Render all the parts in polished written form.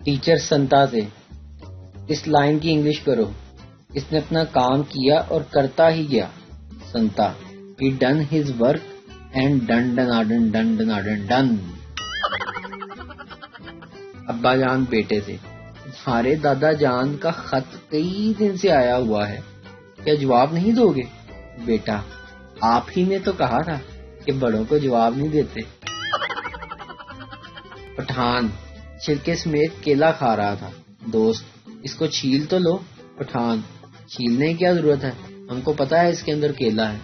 Teacher سنتا سے، اس line کی انگلش کرو۔ اس نے اپنا کام کیا اور کرتا ہی گیا۔ سنتا، he done his work and done. ابا جان بیٹے سے، تمہارے دادا جان کا خط کئی دن سے آیا ہوا ہے، کیا جواب نہیں دو گے؟ بیٹا، آپ ہی نے تو کہا تھا کہ بڑوں کو جواب نہیں دیتے۔ پٹھان، چھلکے سمیت کیلا کھا رہا تھا۔ دوست، اس کو چھیل تو لو۔ پٹھان، چھیلنے کی کیا ضرورت ہے، ہم کو پتا ہے اس کے اندر کیلا ہے۔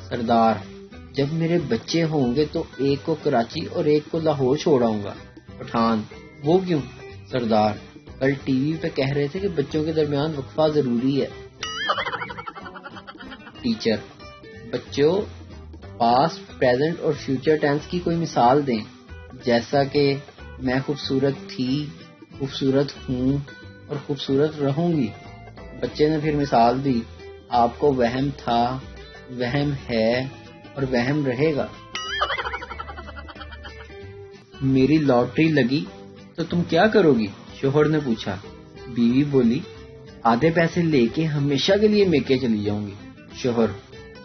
سردار، جب میرے بچے ہوں گے تو ایک کو کراچی اور ایک کو لاہور چھوڑاؤں گا۔ پٹھان، وہ کیوں؟ سردار، کل ٹی وی پہ کہہ رہے تھے کہ بچوں کے درمیان وقفہ ضروری ہے۔ ٹیچر، بچوں، پاسٹ، پریزنٹ اور فیوچر ٹینس کی کوئی مثال دیں، جیسا کہ میں خوبصورت تھی، خوبصورت ہوں اور خوبصورت رہوں گی۔ بچے نے پھر مثال دی، آپ کو وہم تھا، وہم ہے اور وہم رہے گا۔ میری لاٹری لگی تو تم کیا کرو گی؟ شوہر نے پوچھا۔ بیوی بولی، آدھے پیسے لے کے ہمیشہ کے لیے میکے چلی جاؤں گی۔ شوہر،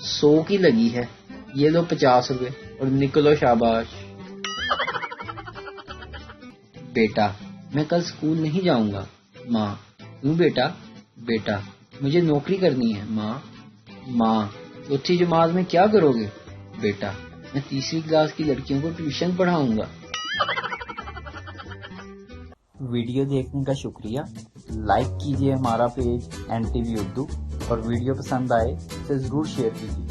100 کی لگی ہے، یہ لو 50 روپے اور نکلو شاباش۔ بیٹا، میں کل اسکول نہیں جاؤں گا۔ ماں، کیوں بیٹا؟ بیٹا، مجھے نوکری کرنی ہے۔ ماں، چوتھی جماعت میں کیا کرو گے؟ بیٹا، میں 3ری کلاس کی لڑکیوں کو ٹیوشن پڑھاؤں گا۔ ویڈیو دیکھنے کا شکریہ۔ لائک کیجیے ہمارا پیج NTV اردو، اور ویڈیو پسند آئے تو ضرور شیئر کیجیے۔